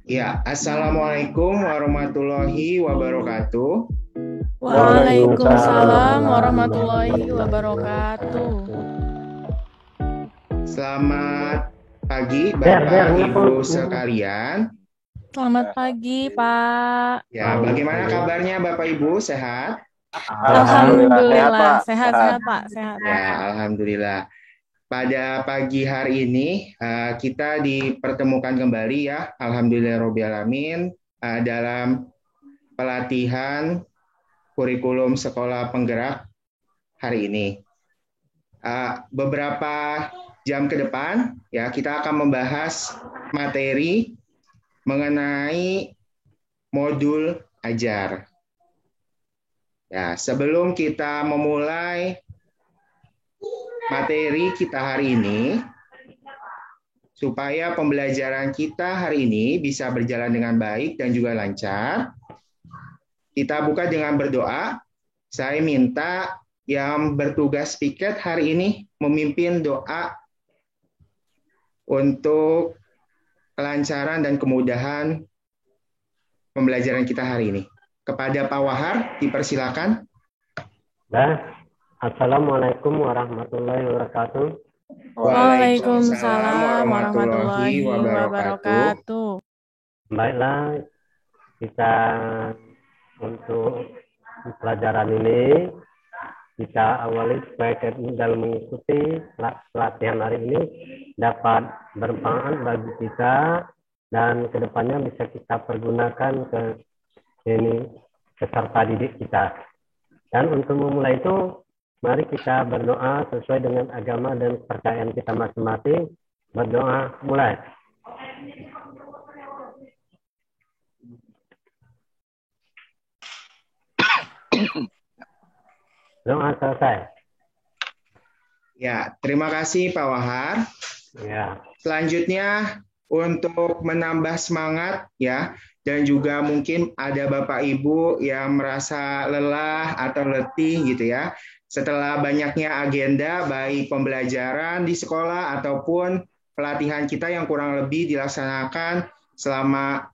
Ya, Assalamualaikum warahmatullahi wabarakatuh. Waalaikumsalam warahmatullahi wabarakatuh. Selamat pagi Bapak Ibu sekalian. Selamat pagi, Pak. Ya, bagaimana kabarnya Bapak Ibu? Sehat? Alhamdulillah, sehat, Pak. Sehat. Ya, alhamdulillah. Pada pagi hari ini kita dipertemukan kembali ya, alhamdulillahirobbilalamin, dalam pelatihan kurikulum sekolah penggerak hari ini. Beberapa jam ke depan ya kita akan membahas materi mengenai modul ajar. Ya, sebelum kita memulai materi kita hari ini, supaya pembelajaran kita hari ini bisa berjalan dengan baik dan juga lancar, kita buka dengan berdoa. Saya minta yang bertugas piket hari ini memimpin doa untuk kelancaran dan kemudahan pembelajaran kita hari ini. Kepada Pak Wahar, dipersilakan. Assalamualaikum warahmatullahi wabarakatuh. Waalaikumsalam warahmatullahi wabarakatuh. Baiklah, kita untuk pelajaran ini kita awali supaya dalam mengikuti pelatihan hari ini dapat bermanfaat bagi kita dan kedepannya bisa kita pergunakan ke peserta didik kita. Dan untuk memulai itu, mari kita berdoa sesuai dengan agama dan kepercayaan kita masing-masing. Berdoa, mulai. Doa selesai. Ya, terima kasih Pak Wahar. Ya. Selanjutnya untuk menambah semangat ya, dan juga mungkin ada Bapak Ibu yang merasa lelah atau letih gitu ya. Setelah banyaknya agenda baik pembelajaran di sekolah ataupun pelatihan kita yang kurang lebih dilaksanakan selama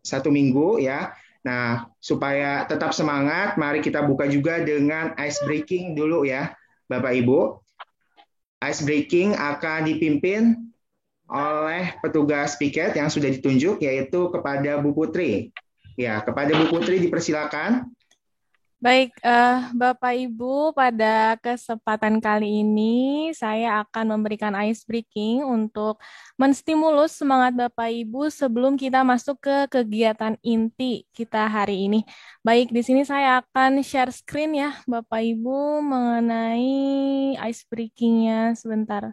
1 minggu ya. Nah, supaya tetap semangat, mari kita buka juga dengan ice breaking dulu ya, Bapak Ibu. Ice breaking akan dipimpin oleh petugas piket yang sudah ditunjuk, yaitu kepada Bu Putri. Ya, kepada Bu Putri dipersilakan. Baik, Bapak Ibu, pada kesempatan kali ini saya akan memberikan ice breaking untuk menstimulus semangat Bapak Ibu sebelum kita masuk ke kegiatan inti kita hari ini. Baik, di sini saya akan share screen ya, Bapak Ibu, mengenai ice breaking-nya sebentar.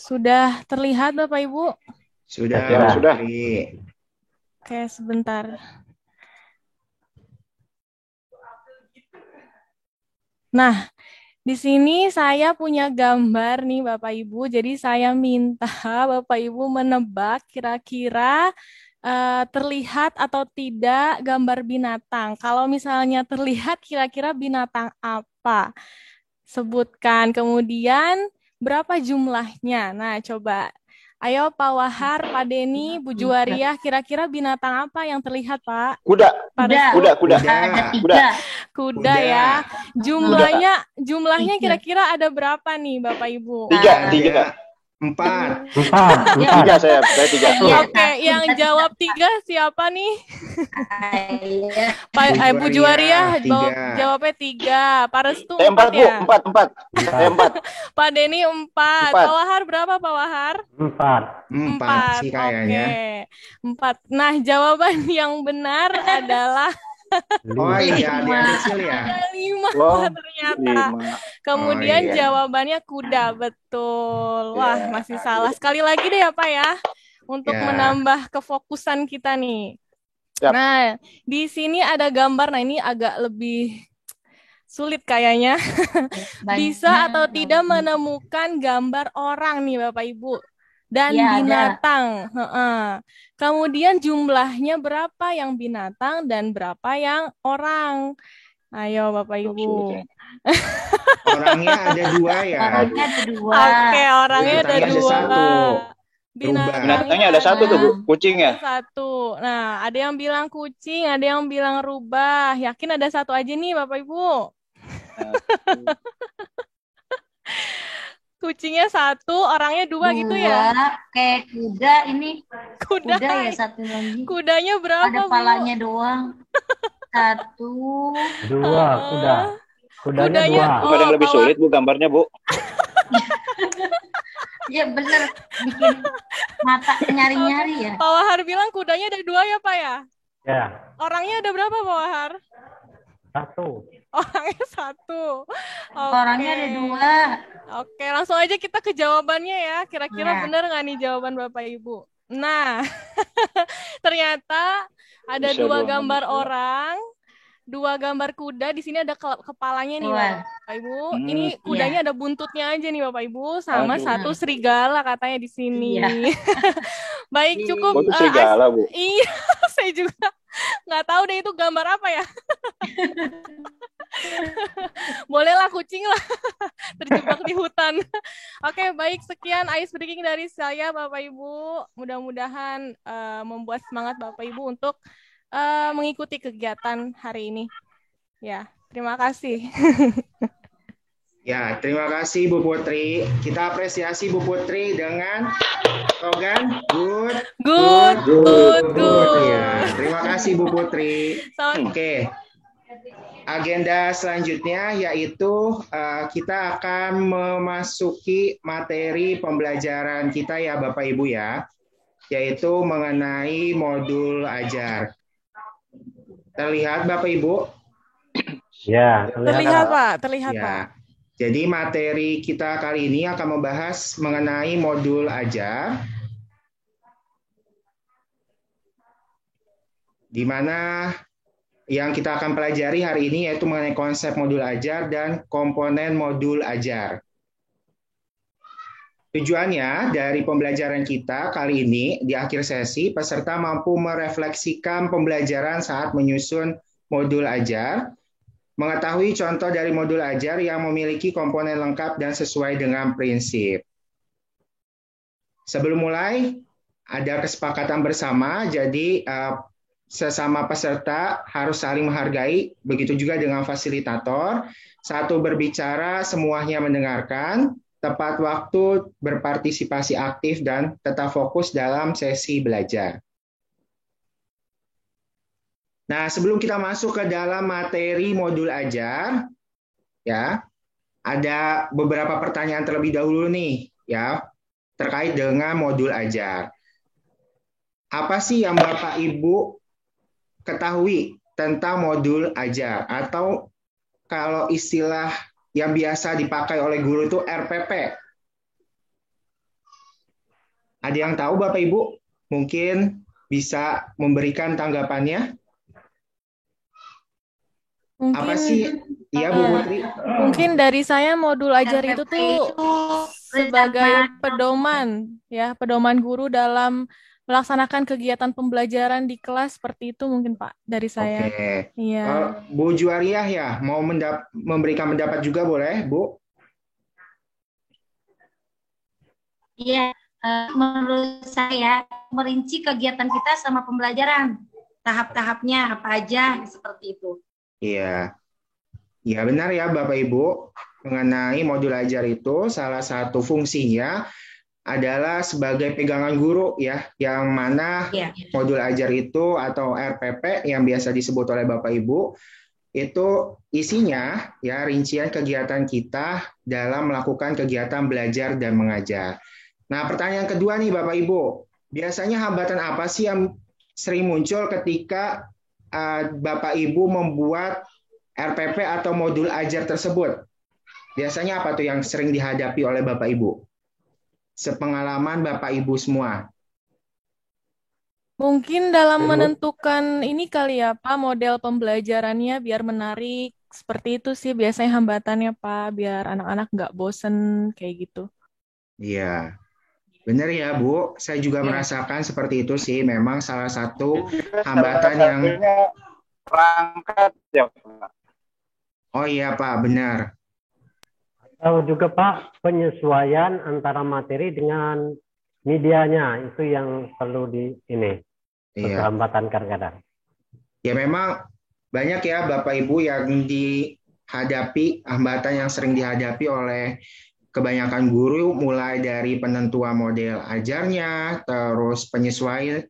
Sudah terlihat Bapak Ibu? Sudah. Oke, sebentar. Nah, di sini saya punya gambar nih Bapak Ibu. Jadi saya minta Bapak Ibu menebak kira-kira terlihat atau tidak gambar binatang. Kalau misalnya terlihat kira-kira binatang apa? Sebutkan. Kemudian berapa jumlahnya? Nah, coba. Ayo Pak Wahar, Pak Denny, Bu Juwariah, kira-kira binatang apa yang terlihat Pak? Kuda. Kuda ya. Jumlahnya kira-kira ada berapa nih Bapak Ibu? 3. 4. 3 saya 3. Oke, yang jawab 3 siapa nih? Bu Juwariah jawabnya 3. Pak Restu 4 ya? 4. Pak Denny 4. Pak Wahar berapa Pak Wahar? 4 sih kayaknya. Oke. 4. Nah, jawaban yang benar adalah Oh iya, dia kecil ya. 5 ternyata. Kemudian jawabannya kuda, betul. Wah, masih salah. Sekali lagi deh ya Pak ya, untuk menambah kefokusan kita nih. Yap. Nah, di sini ada gambar. Nah, ini agak lebih sulit kayaknya. Bisa atau tidak menemukan gambar orang nih Bapak Ibu. Dan binatang. Kemudian jumlahnya berapa yang binatang dan berapa yang orang. Ayo Bapak Ibu. Orangnya ada 2 ya. Oke, orangnya ada 2. Binatangnya ada satu tuh, Bu, kucing ya. Satu. Nah, ada yang bilang kucing, ada yang bilang rubah. Yakin ada satu aja nih, Bapak Ibu? Kucingnya satu, orangnya dua gitu ya? Kayak kuda ini. Kuda ya satu lagi. Kudanya berapa, Ada palanya doang. Satu. Dua kuda. Kudanya dua. Bukan yang lebih sulit, Bu, gambarnya, Bu. Ya bener, bikin mata nyari-nyari ya. Pak Wahar bilang kudanya ada dua ya, Pak ya? Ya. Orangnya ada berapa, Pak Wahar? Satu. Orangnya satu. Orangnya ada dua. Oke, langsung aja kita ke jawabannya ya. Kira-kira benar nggak nih jawaban Bapak Ibu? Nah, ternyata ada dua gambar orang, dua gambar kuda. Di sini ada kepalanya nih, Bapak Ibu. Ini kudanya ada buntutnya aja nih, Bapak Ibu. Sama satu serigala katanya di sini. Baik, cukup. Itu serigala, Bu. Iya, saya juga nggak tahu deh itu gambar apa ya. Bolehlah kucing lah terjebak di hutan. Oke, baik, sekian ice breaking dari saya, Bapak Ibu. Mudah-mudahan membuat semangat Bapak Ibu untuk mengikuti kegiatan hari ini. Ya, terima kasih. Ya, terima kasih Bu Putri. Kita apresiasi Bu Putri dengan slogan good. Ya, terima kasih Bu Putri. Oke. Agenda selanjutnya yaitu kita akan memasuki materi pembelajaran kita ya Bapak Ibu ya, yaitu mengenai modul ajar. Terlihat Bapak Ibu? Ya, terlihat Pak, terlihat ya. Pak. Jadi materi kita kali ini akan membahas mengenai modul ajar, di mana yang kita akan pelajari hari ini yaitu mengenai konsep modul ajar dan komponen modul ajar. Tujuannya dari pembelajaran kita kali ini di akhir sesi, peserta mampu merefleksikan pembelajaran saat menyusun modul ajar, mengetahui contoh dari modul ajar yang memiliki komponen lengkap dan sesuai dengan prinsip. Sebelum mulai, ada kesepakatan bersama, jadi sesama peserta harus saling menghargai, begitu juga dengan fasilitator. Satu berbicara, semuanya mendengarkan, tepat waktu, berpartisipasi aktif, dan tetap fokus dalam sesi belajar. Nah, sebelum kita masuk ke dalam materi modul ajar, ya, ada beberapa pertanyaan terlebih dahulu nih, ya, terkait dengan modul ajar. Apa sih yang Bapak Ibu ketahui tentang modul ajar? Atau kalau istilah yang biasa dipakai oleh guru itu RPP. Ada yang tahu Bapak Ibu? Mungkin bisa memberikan tanggapannya? Mungkin, apa sih? Iya Bu Putri. Mungkin dari saya modul ajar itu tuh sebagai pedoman, ya, pedoman guru dalam melaksanakan kegiatan pembelajaran di kelas seperti itu mungkin Pak dari saya. Oke. Iya. Bu Juwariah ya, mau memberikan pendapat juga boleh, Bu? Iya, menurut saya merinci kegiatan kita sama pembelajaran, tahap-tahapnya apa aja seperti itu. Iya. Ya benar ya Bapak Ibu, mengenai modul ajar itu salah satu fungsinya adalah sebagai pegangan guru ya, yang mana modul ajar itu atau RPP yang biasa disebut oleh Bapak Ibu itu isinya ya rincian kegiatan kita dalam melakukan kegiatan belajar dan mengajar. Nah, pertanyaan kedua nih Bapak Ibu, biasanya hambatan apa sih yang sering muncul ketika Bapak Ibu membuat RPP atau modul ajar tersebut? Biasanya apa tuh yang sering dihadapi oleh Bapak Ibu? Sepengalaman Bapak Ibu semua. Mungkin dalam menentukan ini kali ya Pak, model pembelajarannya biar menarik. Seperti itu sih biasanya hambatannya Pak, biar anak-anak nggak bosen kayak gitu. Iya. Benar ya Bu, saya juga merasakan seperti itu sih. Memang salah satu hambatan yang perangkat ya Pak. Oh iya Pak, benar. Atau juga Pak, penyesuaian antara materi dengan medianya itu yang perlu Iya. hambatan kadang-kadang. Ya memang banyak ya Bapak Ibu yang dihadapi, hambatan yang sering dihadapi oleh kebanyakan guru, mulai dari penentuan model ajarnya, terus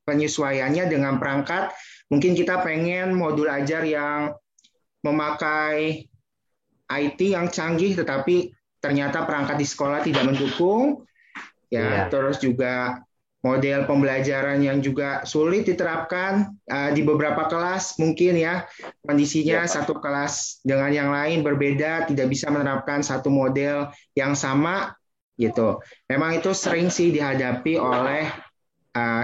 penyesuaiannya dengan perangkat. Mungkin kita pengen modul ajar yang memakai IT yang canggih, tetapi ternyata perangkat di sekolah tidak mendukung. Ya, Iya. terus juga model pembelajaran yang juga sulit diterapkan di beberapa kelas, mungkin ya kondisinya Iya, Pak. satu kelas dengan yang lain berbeda, tidak bisa menerapkan satu model yang sama gitu. Memang itu sering sih dihadapi oleh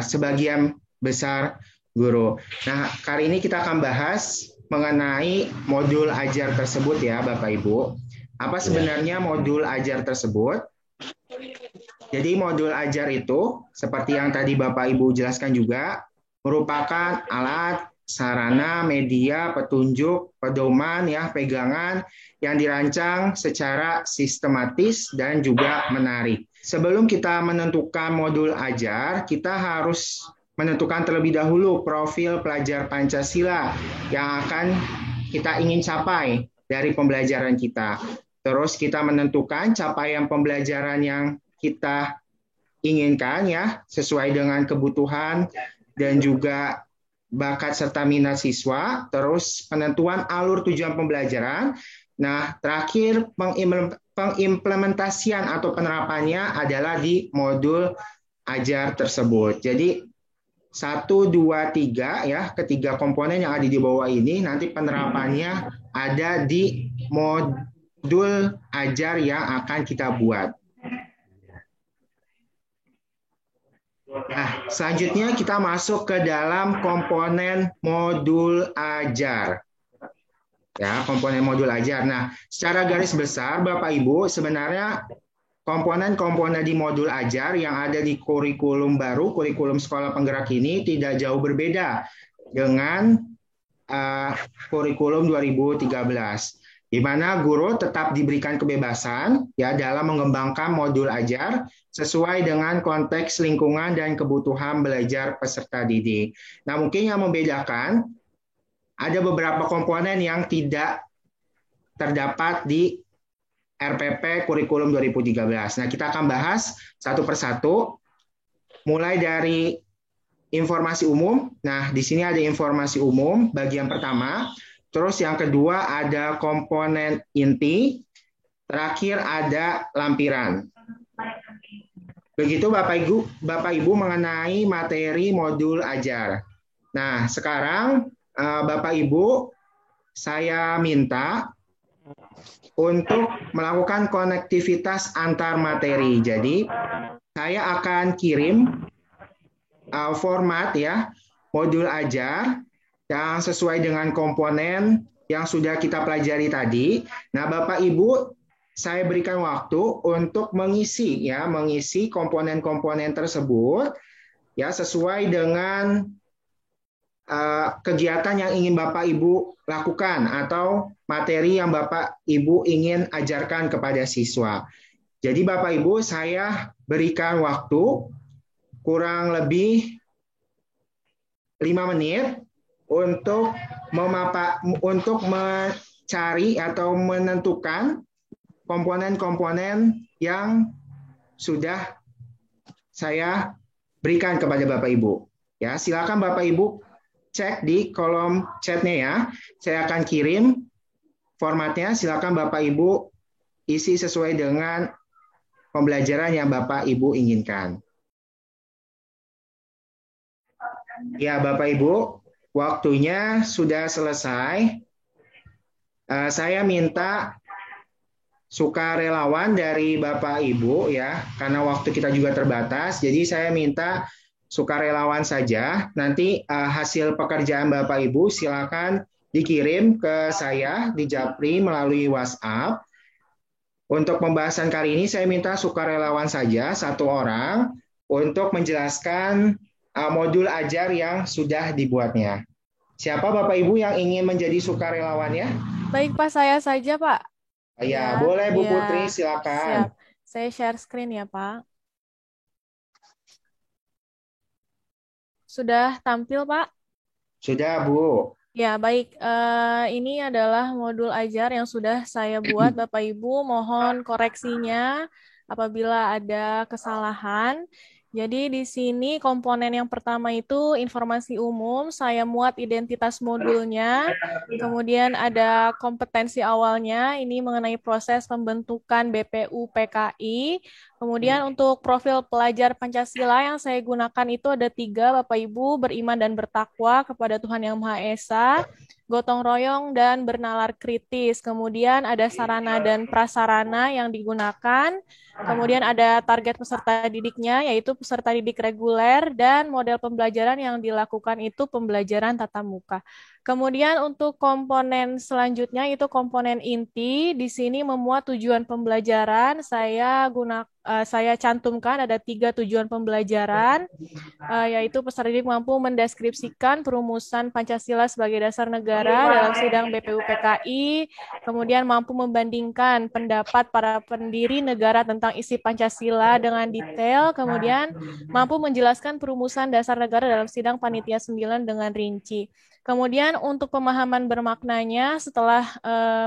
sebagian besar guru. Nah, kali ini kita akan bahas mengenai modul ajar tersebut ya, Bapak Ibu. Apa sebenarnya modul ajar tersebut? Jadi modul ajar itu, seperti yang tadi Bapak Ibu jelaskan juga, merupakan alat, sarana, media, petunjuk, pedoman, ya, pegangan yang dirancang secara sistematis dan juga menarik. Sebelum kita menentukan modul ajar, kita harus menentukan terlebih dahulu profil pelajar Pancasila yang akan kita ingin capai dari pembelajaran kita. Terus kita menentukan capaian pembelajaran yang kita inginkan ya, sesuai dengan kebutuhan dan juga bakat serta minat siswa, terus penentuan alur tujuan pembelajaran. Nah, terakhir pengimplementasian atau penerapannya adalah di modul ajar tersebut. Jadi 1, 2, 3 ya, ketiga komponen yang ada di bawah ini nanti penerapannya ada di modul ajar yang akan kita buat. Nah, selanjutnya kita masuk ke dalam komponen modul ajar. Ya, komponen modul ajar. Nah, secara garis besar Bapak Ibu, sebenarnya komponen-komponen di modul ajar yang ada di kurikulum baru, kurikulum sekolah penggerak ini tidak jauh berbeda dengan kurikulum 2013. Di mana guru tetap diberikan kebebasan ya dalam mengembangkan modul ajar sesuai dengan konteks lingkungan dan kebutuhan belajar peserta didik. Nah, mungkin yang membedakan ada beberapa komponen yang tidak terdapat di RPP kurikulum 2013. Nah, kita akan bahas satu persatu mulai dari informasi umum. Nah, di sini ada informasi umum bagian pertama. Terus yang kedua ada komponen inti, terakhir ada lampiran. Begitu Bapak Ibu mengenai materi modul ajar. Nah, sekarang Bapak Ibu saya minta untuk melakukan konektivitas antar materi. Jadi saya akan kirim format ya modul ajar yang sesuai dengan komponen yang sudah kita pelajari tadi. Nah, Bapak Ibu, saya berikan waktu untuk mengisi komponen-komponen tersebut ya sesuai dengan kegiatan yang ingin Bapak Ibu lakukan atau materi yang Bapak Ibu ingin ajarkan kepada siswa. Jadi Bapak Ibu, saya berikan waktu kurang lebih 5 menit untuk mencari atau menentukan komponen-komponen yang sudah saya berikan kepada Bapak Ibu. Ya, silakan Bapak Ibu cek di kolom chatnya ya. Saya akan kirim formatnya. Silakan Bapak Ibu isi sesuai dengan pembelajaran yang Bapak Ibu inginkan. Ya, Bapak Ibu, waktunya sudah selesai. Saya minta sukarelawan dari Bapak Ibu ya, karena waktu kita juga terbatas. Jadi saya minta sukarelawan saja. Nanti hasil pekerjaan Bapak Ibu silakan dikirim ke saya di Japri melalui WhatsApp. Untuk pembahasan kali ini saya minta sukarelawan saja 1 orang untuk menjelaskan modul ajar yang sudah dibuatnya. Siapa Bapak Ibu yang ingin menjadi sukarelawannya? Baik Pak, saya saja Pak. Ya, boleh Bu ya. Putri, silakan. Siap. Saya share screen ya Pak. Sudah tampil, Pak? Sudah, Bu. Ya, baik. Ini adalah modul ajar yang sudah saya buat, Bapak Ibu. Mohon koreksinya apabila ada kesalahan. Jadi di sini komponen yang pertama itu informasi umum. Saya muat identitas modulnya. Kemudian ada kompetensi awalnya. Ini mengenai proses pembentukan BPU PKI. Kemudian untuk profil pelajar Pancasila yang saya gunakan itu ada 3, Bapak Ibu: beriman dan bertakwa kepada Tuhan Yang Maha Esa, gotong royong, dan bernalar kritis. Kemudian ada sarana dan prasarana yang digunakan. Kemudian ada target peserta didiknya, yaitu peserta didik reguler, dan model pembelajaran yang dilakukan itu pembelajaran tatap muka. Kemudian untuk komponen selanjutnya itu komponen inti. Di sini memuat tujuan pembelajaran. Saya cantumkan ada 3 tujuan pembelajaran, yaitu peserta didik mampu mendeskripsikan perumusan Pancasila sebagai dasar negara dalam sidang BPU PKI, kemudian mampu membandingkan pendapat para pendiri negara tentang isi Pancasila dengan detail, kemudian mampu menjelaskan perumusan dasar negara dalam sidang Panitia 9 dengan rinci. Kemudian untuk pemahaman bermaknanya, setelah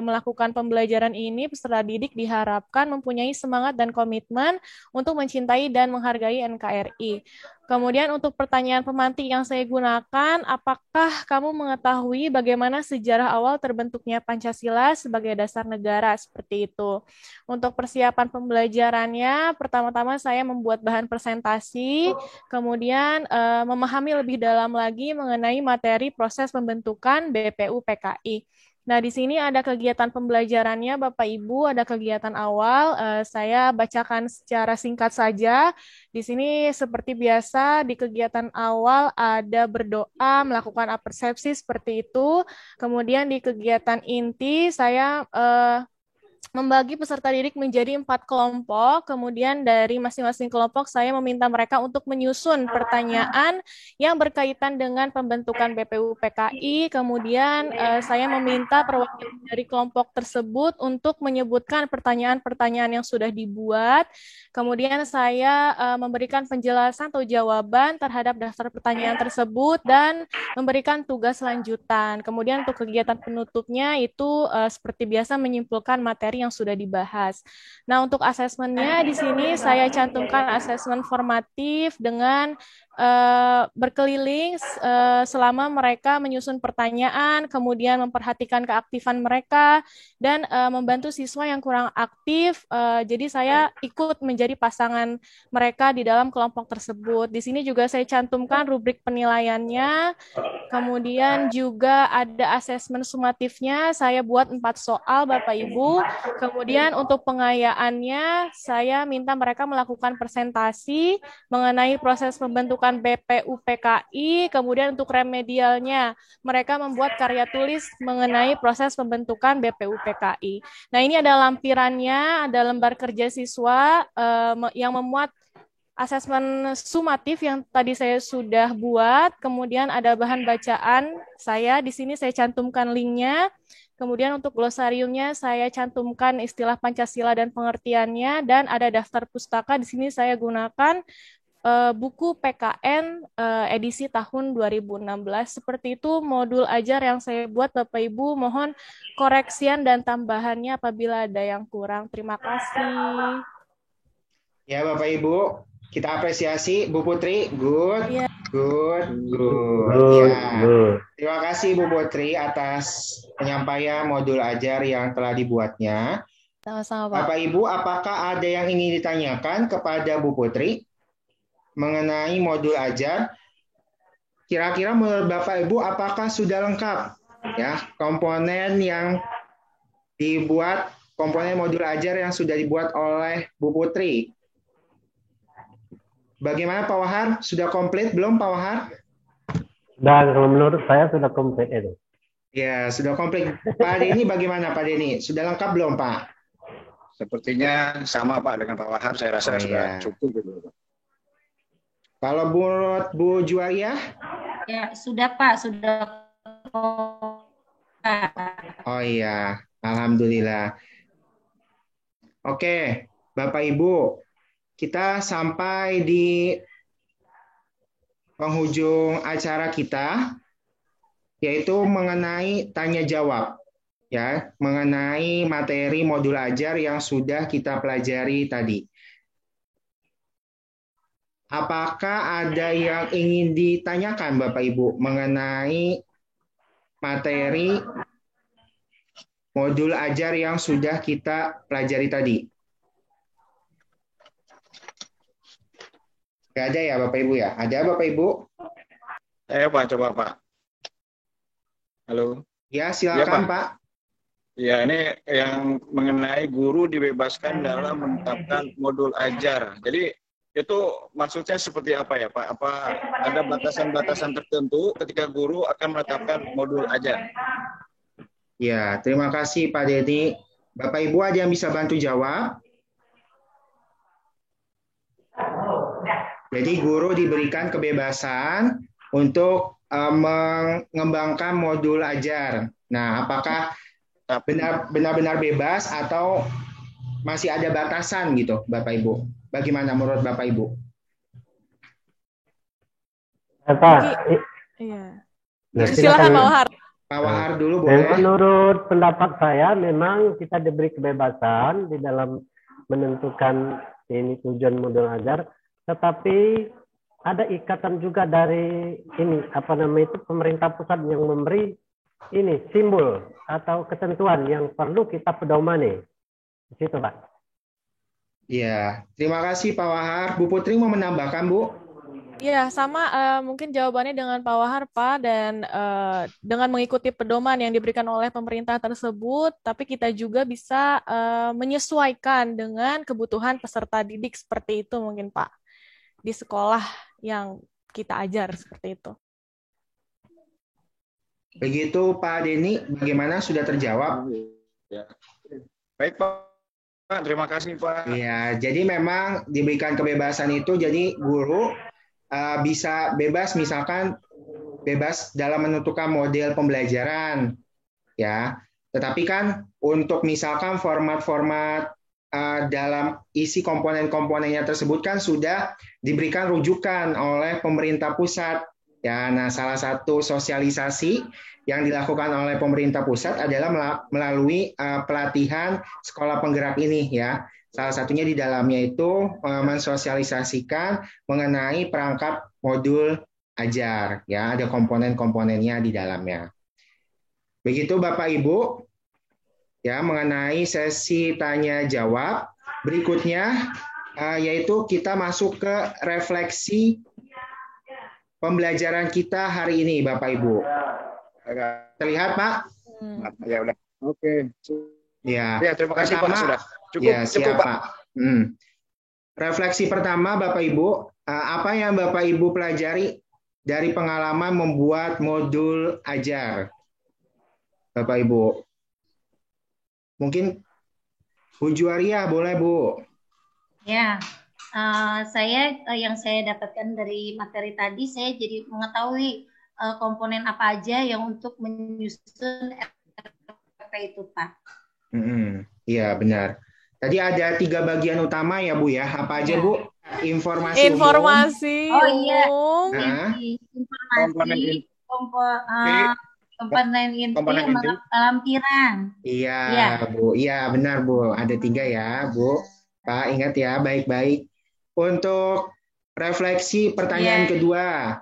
melakukan pembelajaran ini, peserta didik diharapkan mempunyai semangat dan komitmen untuk mencintai dan menghargai NKRI. Kemudian untuk pertanyaan pemantik yang saya gunakan, apakah kamu mengetahui bagaimana sejarah awal terbentuknya Pancasila sebagai dasar negara? Seperti itu. Untuk persiapan pembelajarannya, pertama-tama saya membuat bahan presentasi, kemudian memahami lebih dalam lagi mengenai materi proses pembentukan BPU PKI. Nah, di sini ada kegiatan pembelajarannya, Bapak Ibu, ada kegiatan awal. Saya bacakan secara singkat saja. Di sini seperti biasa, di kegiatan awal ada berdoa, melakukan apersepsi seperti itu. Kemudian di kegiatan inti, saya membagi peserta didik menjadi 4 kelompok, kemudian dari masing-masing kelompok saya meminta mereka untuk menyusun pertanyaan yang berkaitan dengan pembentukan BPU PKI, kemudian saya meminta perwakilan dari kelompok tersebut untuk menyebutkan pertanyaan-pertanyaan yang sudah dibuat, kemudian saya memberikan penjelasan atau jawaban terhadap daftar pertanyaan tersebut dan memberikan tugas lanjutan. Kemudian untuk kegiatan penutupnya itu seperti biasa menyimpulkan materi yang sudah dibahas. Nah, untuk asesmennya di sini saya cantumkan asesmen formatif dengan berkeliling selama mereka menyusun pertanyaan, kemudian memperhatikan keaktifan mereka, dan membantu siswa yang kurang aktif. Jadi saya ikut menjadi pasangan mereka di dalam kelompok tersebut. Di sini juga saya cantumkan rubrik penilaiannya. Kemudian juga ada asesmen sumatifnya, saya buat 4 soal, Bapak Ibu. Kemudian untuk pengayaannya, saya minta mereka melakukan presentasi mengenai proses pembentukan BPU PKI. Kemudian untuk remedialnya, mereka membuat karya tulis mengenai proses pembentukan BPU PKI. Nah, ini ada lampirannya, ada lembar kerja siswa yang memuat asesmen sumatif yang tadi saya sudah buat, kemudian ada bahan bacaan saya, di sini saya cantumkan linknya, kemudian untuk glosariumnya saya cantumkan istilah Pancasila dan pengertiannya, dan ada daftar pustaka, di sini saya gunakan buku PKN edisi tahun 2016. Seperti itu modul ajar yang saya buat, Bapak Ibu, mohon koreksian dan tambahannya apabila ada yang kurang. Terima kasih. Ya, Bapak Ibu, kita apresiasi Bu Putri. Good. Ya. Good. Ya. Terima kasih Bu Putri atas penyampaian modul ajar yang telah dibuatnya. Sama-sama, Pak. Bapak Ibu, apakah ada yang ingin ditanyakan kepada Bu Putri mengenai modul ajar? Kira-kira menurut Bapak Ibu apakah sudah lengkap ya komponen yang dibuat, komponen modul ajar yang sudah dibuat oleh Bu Putri? Bagaimana Pak Wahar? Sudah komplit belum Pak Wahar? Sudah, kalau menurut saya sudah komplit itu. Ya, sudah komplit. Pak Denny bagaimana Pak Denny? Sudah lengkap belum Pak? Sepertinya sama Pak dengan Pak Wahar, saya rasa sudah cukup gitu. Kalau menurut Bu Juwaria? Ya, sudah Pak, sudah. Oh iya, alhamdulillah. Oke, Bapak Ibu, kita sampai di penghujung acara kita, yaitu mengenai tanya jawab, ya, mengenai materi modul ajar yang sudah kita pelajari tadi. Apakah ada yang ingin ditanyakan Bapak Ibu mengenai materi modul ajar yang sudah kita pelajari tadi? Gak ada ya Bapak Ibu ya? Ada Bapak Ibu? Pak, coba Pak. Halo. Ya, silakan Pak. Ya, ini yang mengenai guru dibebaskan dalam menetapkan modul ajar. Jadi itu maksudnya seperti apa ya Pak? Apa ada batasan-batasan tertentu ketika guru akan menetapkan modul ajar? Ya, terima kasih Pak Denny. Bapak Ibu ada yang bisa bantu jawab? Jadi guru diberikan kebebasan untuk mengembangkan modul ajar. Nah, apakah benar-benar bebas atau masih ada batasan gitu, Bapak Ibu? Bagaimana menurut Bapak Ibu? Iya. Silakan Pak Wahar. Pak Wahar dulu boleh. Menurut pendapat saya, memang kita diberi kebebasan di dalam menentukan ini tujuan modul ajar, tetapi ada ikatan juga dari ini pemerintah pusat yang memberi ini simbol atau ketentuan yang perlu kita pedomani. Di situ, Pak. Ya, terima kasih Pak Wahar. Bu Putri mau menambahkan, Bu? Ya, sama mungkin jawabannya dengan Pak Wahar, Pak, dan dengan mengikuti pedoman yang diberikan oleh pemerintah tersebut, tapi kita juga bisa menyesuaikan dengan kebutuhan peserta didik seperti itu mungkin, Pak, di sekolah yang kita ajar seperti itu. Begitu Pak Denny, bagaimana sudah terjawab? Ya. Baik Pak, terima kasih Pak. Ya, jadi memang diberikan kebebasan itu, jadi guru bisa bebas, misalkan bebas dalam menentukan model pembelajaran, ya. Tetapi kan untuk misalkan format-format dalam isi komponen-komponennya tersebut kan sudah diberikan rujukan oleh pemerintah pusat. Ya, nah salah satu sosialisasi yang dilakukan oleh pemerintah pusat adalah melalui pelatihan sekolah penggerak ini, ya. Salah satunya di dalamnya itu mensosialisasikan mengenai perangkat modul ajar, ya, ada komponen-komponennya di dalamnya. Begitu Bapak Ibu, ya, mengenai sesi tanya jawab. Berikutnya yaitu kita masuk ke refleksi pembelajaran kita hari ini, Bapak Ibu. Terlihat, Pak? Ya udah. Oke. Ya. Ya, terima kasih Pak sudah. Cukup, ya, siap, cukup Pak. Refleksi pertama, Bapak Ibu, apa yang Bapak Ibu pelajari dari pengalaman membuat modul ajar, Bapak Ibu? Mungkin Bu Juaria boleh, Bu. Ya, yang saya dapatkan dari materi tadi, saya jadi mengetahui komponen apa aja yang untuk menyusun RP itu, Pak. Iya, benar. Tadi ada 3 bagian utama ya, Bu ya. Apa aja, Bu? Informasi umum. Oh iya. Informasi. Komponen inti lampiran. Iya, ya. Bu. Iya, benar, Bu. Ada 3 ya, Bu. Pak, ingat ya, baik-baik. Untuk refleksi pertanyaan kedua.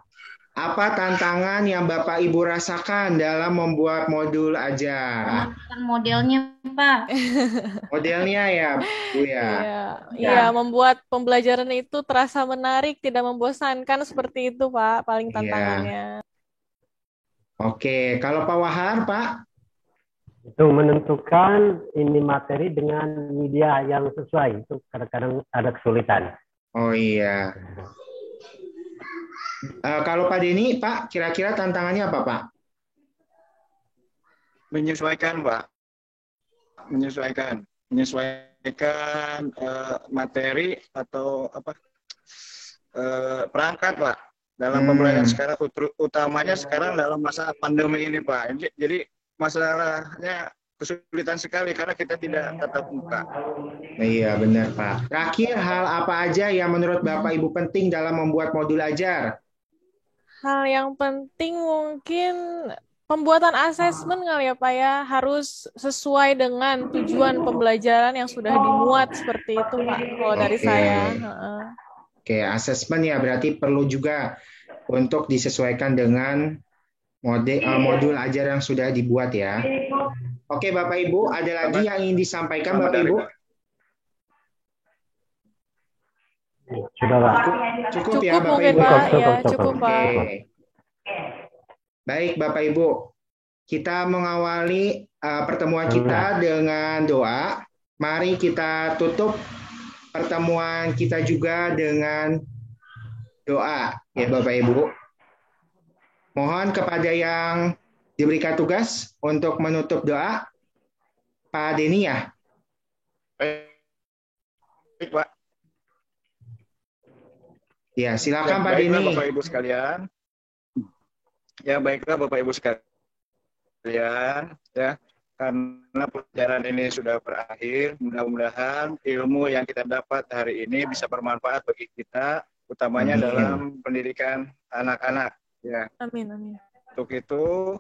Apa tantangan yang Bapak Ibu rasakan dalam membuat modul ajar? Modelnya, Pak. Modelnya ya, Bu ya. Iya, membuat pembelajaran itu terasa menarik, tidak membosankan seperti itu, Pak, paling tantangannya. Oke, kalau Pak Wahar, Pak? Itu menentukan ini materi dengan media yang sesuai. Itu kadang-kadang ada kesulitan. Oh iya. Kalau Pak Denny, Pak, kira-kira tantangannya apa, Pak? Menyesuaikan, Pak. Menyesuaikan materi atau perangkat, Pak. Dalam pembelajaran sekarang, utamanya sekarang dalam masa pandemi ini, Pak. Jadi masalahnya kesulitan sekali karena kita tidak tatap muka. Iya, benar, Pak. Terakhir, hal apa aja yang menurut Bapak Ibu penting dalam membuat modul ajar? Hal yang penting mungkin pembuatan asesmen kali ya Pak ya, harus sesuai dengan tujuan pembelajaran yang sudah dimuat seperti itu Pak, kalau dari Oke. saya. Oke, asesmen ya berarti perlu juga untuk disesuaikan dengan modul ajar yang sudah dibuat ya. Oke Bapak Ibu, ada lagi yang ingin disampaikan Bapak Ibu? Sudah Pak. Cukup ya Bapak mungkin Ibu. Pak, Cukup, ya cukup. cukup Pak. Oke. Baik Bapak Ibu, kita mengawali pertemuan kita dengan doa. Mari kita tutup pertemuan kita juga dengan doa ya Bapak Ibu. Mohon kepada yang diberikan tugas untuk menutup doa, Pak Denny ya. Baik, Pak. Ya, silakan Pak Baiklah Denny. Bapak Ibu sekalian. Ya, baiklah Bapak Ibu sekalian, ya. Karena pelajaran ini sudah berakhir, mudah-mudahan ilmu yang kita dapat hari ini bisa bermanfaat bagi kita, utamanya dalam pendidikan anak-anak. Ya. Amin, amin. Untuk itu,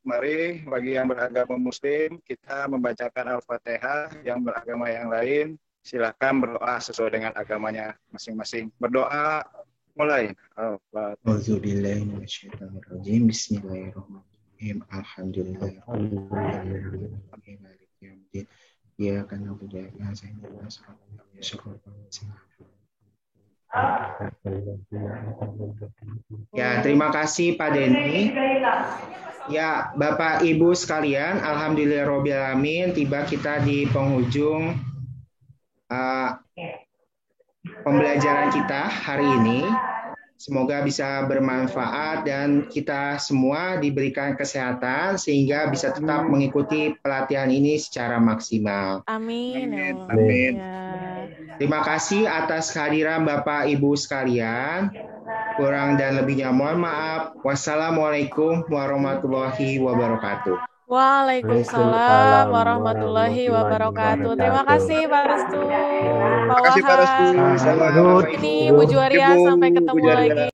mari bagi yang beragama Muslim, kita membacakan Al-Fatihah, yang beragama yang lain, silakan berdoa sesuai dengan agamanya masing-masing. Berdoa mulai. Auzubillahiminasyaitonirrajim. Bismillahirrahmanirrahim. Alhamdulillahirrahmanirrahim. Ya kan aku Ya, terima kasih Pak Denny. Ya, Bapak Ibu sekalian, alhamdulillahirobbilalamin, tiba kita di penghujung pembelajaran kita hari ini. Semoga bisa bermanfaat dan kita semua diberikan kesehatan sehingga bisa tetap mengikuti pelatihan ini secara maksimal. Amin. Ya Allah. Amin. Ya. Terima kasih atas kehadiran Bapak Ibu sekalian. Kurang dan lebihnya mohon maaf. Wassalamualaikum warahmatullahi wabarakatuh. Waalaikumsalam warahmatullahi wabarakatuh. Terima kasih Pak Restu. Pak Terima kasih Pak Restu. Wahab. Ini Bu Juwaria, sampai ketemu lagi.